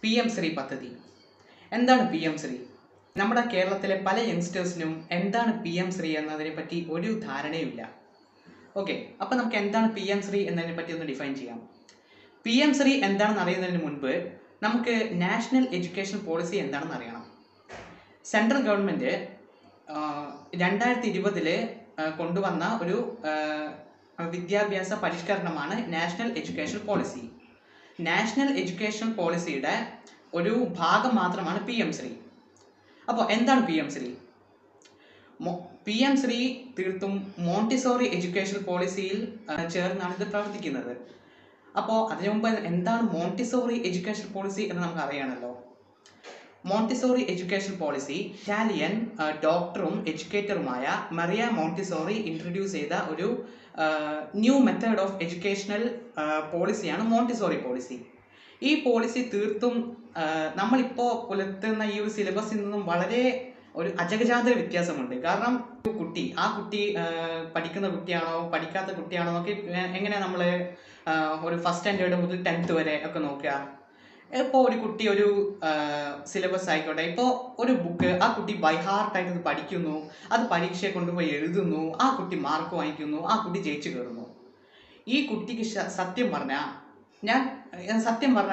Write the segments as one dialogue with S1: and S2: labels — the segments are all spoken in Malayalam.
S1: PM ശ്രീ പദ്ധതി. എന്താണ് PM ശ്രീ? നമ്മുടെ കേരളത്തിലെ പല യങ്സ്റ്റേഴ്സിനും എന്താണ് PM ശ്രീ എന്നതിനെ പറ്റി ഒരു ധാരണയുമില്ല. ഓക്കെ, അപ്പോൾ നമുക്ക് എന്താണ് PM ശ്രീ എന്നതിനെ പറ്റി ഒന്ന് ഡിഫൈൻ ചെയ്യാം. PM ശ്രീ എന്താണെന്ന് അറിയുന്നതിന് മുൻപ് നമുക്ക് നാഷണൽ എഡ്യൂക്കേഷൻ പോളിസി എന്താണെന്ന് അറിയണം. സെൻട്രൽ ഗവൺമെൻറ് 2020 കൊണ്ടുവന്ന ഒരു വിദ്യാഭ്യാസ പരിഷ്കരണമാണ് national education policy. National education പോളിസിയുടെ ഒരു ഭാഗം മാത്രമാണ് PM ശ്രീ. അപ്പോൾ എന്താണ് PM ശ്രീ? PM ശ്രീ തീർത്തും മോണ്ടിസോറി എഡ്യൂക്കേഷൻ പോളിസിയിൽ ചേർന്നാണ് ഇത് പ്രവർത്തിക്കുന്നത്. അപ്പോൾ അതിനു മുമ്പ് എന്താണ് മോണ്ടിസോറി എഡ്യൂക്കേഷൻ പോളിസി എന്ന് നമുക്ക് അറിയണമല്ലോ. മോണ്ടിസോറി എഡ്യൂക്കേഷൻ പോളിസി ഇറ്റാലിയൻ ഡോക്ടറും എഡ്യൂക്കേറ്ററുമായ മറിയ മോണ്ടിസോറി ഇൻട്രൊഡ്യൂസ് ചെയ്ത ഒരു ന്യൂ മെത്തേഡ് ഓഫ് എഡ്യൂക്കേഷണൽ പോളിസിയാണ് മോണ്ടിസോറി പോളിസി. ഈ പോളിസി തീർത്തും നമ്മളിപ്പോൾ പുലർത്തുന്ന ഈ ഒരു സിലബസിൽ നിന്നും വളരെ ഒരു അജഗജാന്തര വ്യത്യാസമുണ്ട്. കാരണം ആ കുട്ടി പഠിക്കുന്ന കുട്ടിയാണോ പഠിക്കാത്ത കുട്ടിയാണോ എന്നൊക്കെ എങ്ങനെയാണ് നമ്മൾ ഒരു ഫസ്റ്റ് സ്റ്റാൻഡേർഡ് മുതൽ 10th വരെ ഒക്കെ നോക്കുക. ഇപ്പോൾ ഒരു കുട്ടി ഒരു സിലബസ് ആയിക്കോട്ടെ, ഇപ്പോൾ ഒരു ബുക്ക് ആ കുട്ടി ബൈ ഹാർട്ടായിട്ട് ഇത് പഠിക്കുന്നു, അത് പരീക്ഷയെ കൊണ്ടുപോയി എഴുതുന്നു, ആ കുട്ടി മാർക്ക് വാങ്ങിക്കുന്നു, ആ കുട്ടി ജയിച്ചു കയറുന്നു. ഈ കുട്ടിക്ക് സത്യം പറഞ്ഞാൽ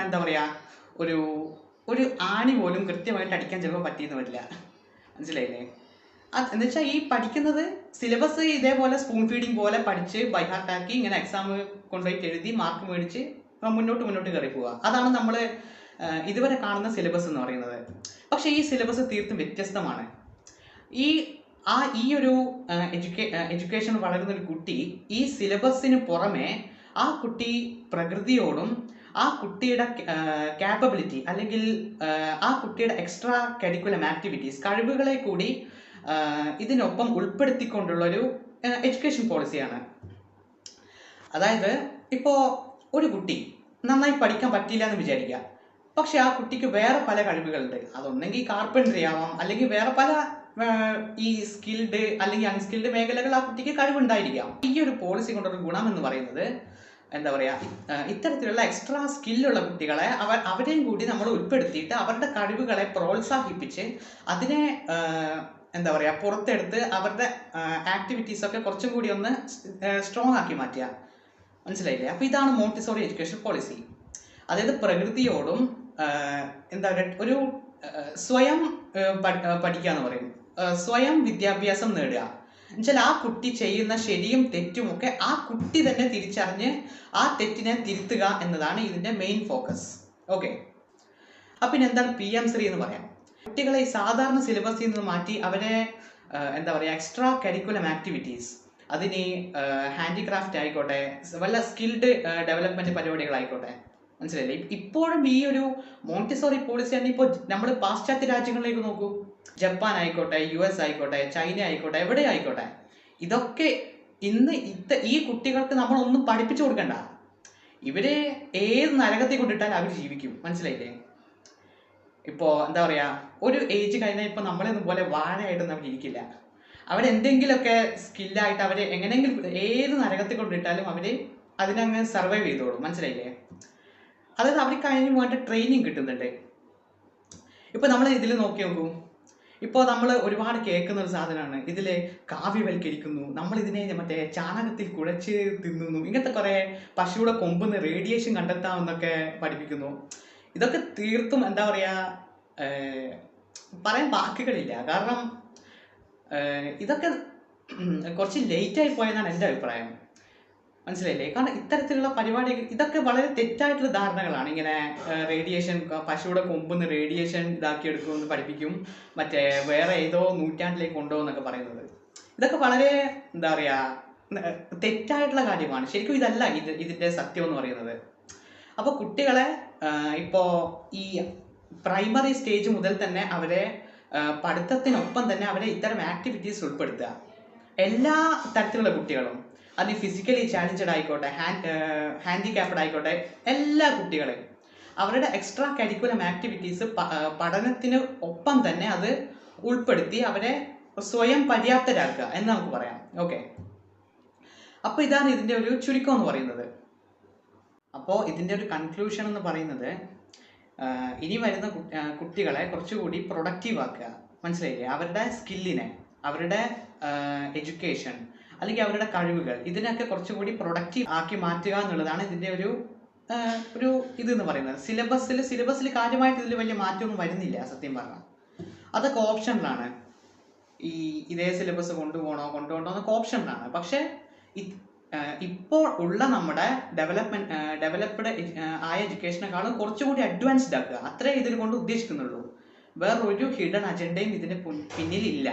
S1: എന്താ പറയുക, ഒരു ആണി പോലും കൃത്യമായിട്ട് അടിക്കാൻ ചിലപ്പോൾ പറ്റിയെന്ന് വരില്ല. മനസ്സിലായില്ലേ? എന്ന് വെച്ചാൽ ഈ പഠിക്കുന്നത് സിലബസ് ഇതേപോലെ സ്പൂൺ ഫീഡിങ് പോലെ പഠിച്ച് ബൈ ഹാർട്ടാക്കി ഇങ്ങനെ എക്സാം കൊണ്ടുപോയിട്ട് എഴുതി മാർക്ക് മേടിച്ച് മുന്നോട്ട് കയറി പോവുക. അതാണ് നമ്മൾ ഇതുവരെ കാണുന്ന സിലബസ് എന്ന് പറയുന്നത്. പക്ഷേ ഈ സിലബസ് തീർത്തും വ്യത്യസ്തമാണ്. ഈ ഒരു എഡ്യൂക്കേഷൻ വളരുന്ന ഒരു കുട്ടി ഈ സിലബസിന് പുറമെ ആ കുട്ടി പ്രകൃതിയോടും ആ കുട്ടിയുടെ ക്യാപ്പബിലിറ്റി അല്ലെങ്കിൽ ആ കുട്ടിയുടെ എക്സ്ട്രാ കരിക്കുലം ആക്ടിവിറ്റീസ് കഴിവുകളെ കൂടി ഇതിനൊപ്പം ഉൾപ്പെടുത്തിക്കൊണ്ടുള്ളൊരു എഡ്യൂക്കേഷൻ പോളിസിയാണ്. അതായത് ഇപ്പോൾ ഒരു കുട്ടി നന്നായി പഠിക്കാൻ പറ്റിയില്ല എന്ന് വിചാരിക്കുക, പക്ഷെ ആ കുട്ടിക്ക് വേറെ പല കഴിവുകളുണ്ട്. അതൊന്നെങ്കിൽ കാർപ്പൻട്രി ആവാം, അല്ലെങ്കിൽ വേറെ പല ഈ സ്കിൽഡ് അല്ലെങ്കിൽ അൺസ്കിൽഡ് മേഖലകൾ ആ കുട്ടിക്ക് കഴിവുണ്ടായിരിക്കാം. ഈ ഒരു പോളിസി കൊണ്ടുള്ള ഗുണം എന്ന് പറയുന്നത് എന്താ പറയുക, ഇത്തരത്തിലുള്ള എക്സ്ട്രാ സ്കില്ലുള്ള കുട്ടികളെ അവരെയും കൂടി നമ്മൾ ഉൾപ്പെടുത്തിയിട്ട് അവരുടെ കഴിവുകളെ പ്രോത്സാഹിപ്പിച്ച് അതിനെ എന്താ പറയുക പുറത്തെടുത്ത് അവരുടെ ആക്ടിവിറ്റീസൊക്കെ കുറച്ചും കൂടി ഒന്ന് സ്ട്രോങ് ആക്കി മാറ്റുക. മനസ്സിലായില്ലേ? അപ്പോൾ ഇതാണ് മോണ്ടിസോറി എഡ്യൂക്കേഷൻ പോളിസി. അതായത് പ്രകൃതിയോടും എന്താ പറയുക ഒരു സ്വയം പഠിക്കുക എന്ന് പറയും, സ്വയം വിദ്യാഭ്യാസം നേടുക എന്നുവെച്ചാൽ ആ കുട്ടി ചെയ്യുന്ന ശരിയും തെറ്റും ഒക്കെ ആ കുട്ടി തന്നെ തിരിച്ചറിഞ്ഞ് ആ തെറ്റിനെ തിരുത്തുക എന്നതാണ് ഇതിൻ്റെ മെയിൻ ഫോക്കസ്. ഓക്കെ, അപ്പം പിന്നെ എന്താണ് PM ശ്രീ എന്ന് പറയാം. കുട്ടികളെ ഈ സാധാരണ സിലബസിൽ നിന്ന് മാറ്റി അവരെ എന്താ പറയുക എക്സ്ട്രാ കരിക്കുലം ആക്ടിവിറ്റീസ്, അതിന് ഹാൻഡിക്രാഫ്റ്റ് ആയിക്കോട്ടെ, വല്ല സ്കിൽഡ് ഡെവലപ്മെൻറ്റ് പരിപാടികളായിക്കോട്ടെ. മനസ്സിലായില്ലേ? ഇപ്പോഴും ഈ ഒരു മോണ്ടിസോറി പോളിസി തന്നെ ഇപ്പോൾ നമ്മൾ പാശ്ചാത്യ രാജ്യങ്ങളിലേക്ക് നോക്കൂ, ജപ്പാൻ ആയിക്കോട്ടെ, US ആയിക്കോട്ടെ, ചൈന ആയിക്കോട്ടെ, എവിടെ ആയിക്കോട്ടെ, ഇതൊക്കെ ഇന്ന് ഈ കുട്ടികൾക്ക് നമ്മളൊന്നും പഠിപ്പിച്ചു കൊടുക്കണ്ട. ഇവരെ ഏത് നരകത്തിൽ കൊണ്ടിട്ടാൽ അവർ ജീവിക്കും. മനസ്സിലായില്ലേ? ഇപ്പോൾ എന്താ പറയുക ഒരു ഏജ് കഴിഞ്ഞാൽ ഇപ്പോൾ നമ്മളെന്നും പോലെ വാഴയായിട്ടൊന്നും അവർ ഇരിക്കില്ല. അവരെന്തെങ്കിലുമൊക്കെ സ്കില്ലായിട്ട് അവർ എങ്ങനെയെങ്കിലും ഏത് നരകത്തിൽ കൊണ്ടിട്ടാലും അവർ അതിനങ്ങ് സർവൈവ് ചെയ്തോളും. മനസ്സിലായില്ലേ? അതായത് അവർക്ക് അതിന് വേണ്ട ട്രെയിനിങ് കിട്ടുന്നുണ്ട്. ഇപ്പോൾ നമ്മൾ ഇതിൽ നോക്കി നോക്കൂ, ഇപ്പോൾ നമ്മൾ ഒരുപാട് കേൾക്കുന്ന ഒരു സാധനമാണ് ഇതിൽ കാവ്യവൽക്കരിക്കുന്നു, നമ്മളിതിനെ മറ്റേ ചാണകത്തിൽ കുഴച്ച് തിന്നുന്നു, ഇങ്ങനത്തെ കുറേ പശുവിടെ കൊമ്പുന്ന് റേഡിയേഷൻ കണ്ടെത്താമെന്നൊക്കെ പഠിപ്പിക്കുന്നു. ഇതൊക്കെ തീർത്തും എന്താ പറയുക പറയാൻ വാക്കുകളില്ല. കാരണം ഇതൊക്കെ കുറച്ച് ലേറ്റായി പോയെന്നാണ് എൻ്റെ അഭിപ്രായം. മനസ്സിലായില്ലേ? കാരണം ഇത്തരത്തിലുള്ള പരിപാടി ഇതൊക്കെ വളരെ തെറ്റായിട്ടുള്ള ധാരണകളാണ്. ഇങ്ങനെ റേഡിയേഷൻ പശുവിടെ കൊമ്പുന്ന് റേഡിയേഷൻ ഇതാക്കിയെടുക്കുമെന്ന് പഠിപ്പിക്കും, മറ്റേ വേറെ ഏതോ നൂറ്റാണ്ടിലേക്ക് കൊണ്ടുപോകുന്നൊക്കെ പറയുന്നത്. ഇതൊക്കെ വളരെ എന്താ പറയുക തെറ്റായിട്ടുള്ള കാര്യമാണ്. ശരിക്കും ഇതല്ല ഇതിൻ്റെ സത്യം എന്ന് പറയുന്നത്. അപ്പോൾ കുട്ടികളെ ഇപ്പോൾ ഈ പ്രൈമറി സ്റ്റേജ് മുതൽ തന്നെ അവരെ പഠിത്തത്തിനൊപ്പം തന്നെ അവരെ ഇത്തരം ആക്ടിവിറ്റീസ് ഉൾപ്പെടുത്തുക. എല്ലാ തരത്തിലുള്ള കുട്ടികളും, അത് ഫിസിക്കലി ചാലഞ്ചഡ് ആയിക്കോട്ടെ, ഹാൻഡിക്യാപ്ഡ് ആയിക്കോട്ടെ, എല്ലാ കുട്ടികളെയും അവരുടെ എക്സ്ട്രാ കരിക്കുലം ആക്ടിവിറ്റീസ് പഠനത്തിന് ഒപ്പം തന്നെ അത് ഉൾപ്പെടുത്തി അവരെ സ്വയം പര്യാപ്തരാക്കുക എന്ന് നമുക്ക് പറയാം. ഓക്കെ, അപ്പോൾ ഇതാണ് ഇതിൻ്റെ ഒരു ചുരുക്കം എന്ന് പറയുന്നത്. അപ്പോൾ ഇതിൻ്റെ ഒരു കൺക്ലൂഷൻ എന്ന് പറയുന്നത് ഇനി വരുന്ന കുട്ടികളെ കുറച്ചുകൂടി പ്രൊഡക്റ്റീവ് ആക്കുക. മനസ്സിലായില്ലേ? അവരുടെ സ്കില്ലിനെ, അവരുടെ എഡ്യൂക്കേഷൻ അല്ലെങ്കിൽ അവരുടെ കഴിവുകൾ, ഇതിനൊക്കെ കുറച്ചുകൂടി പ്രൊഡക്റ്റീവ് ആക്കി മാറ്റുക എന്നുള്ളതാണ് ഇതിൻ്റെ ഒരു ഇതെന്ന് പറയുന്നത്. സിലബസിൽ കാര്യമായിട്ട് ഇതിൽ വലിയ മാറ്റമൊന്നും വരുന്നില്ല സത്യം പറഞ്ഞാൽ. അതൊക്കെ ഓപ്ഷനിലാണ്. ഇതേ സിലബസ് കൊണ്ടുപോകണോ എന്നൊക്കെ ഓപ്ഷനിലാണ്. പക്ഷേ ഇപ്പോൾ ഉള്ള നമ്മുടെ ഡെവലപ്ഡ് ആയ എഡ്യൂക്കേഷനെക്കാളും കുറച്ചുകൂടി അഡ്വാൻസ്ഡ് ആക്കുക, അത്രേ ഇതിൽ കൊണ്ട് ഉദ്ദേശിക്കുന്നുള്ളൂ. വേറൊരു ഹിഡൻ അജണ്ടയും ഇതിന് പിന്നിലില്ല.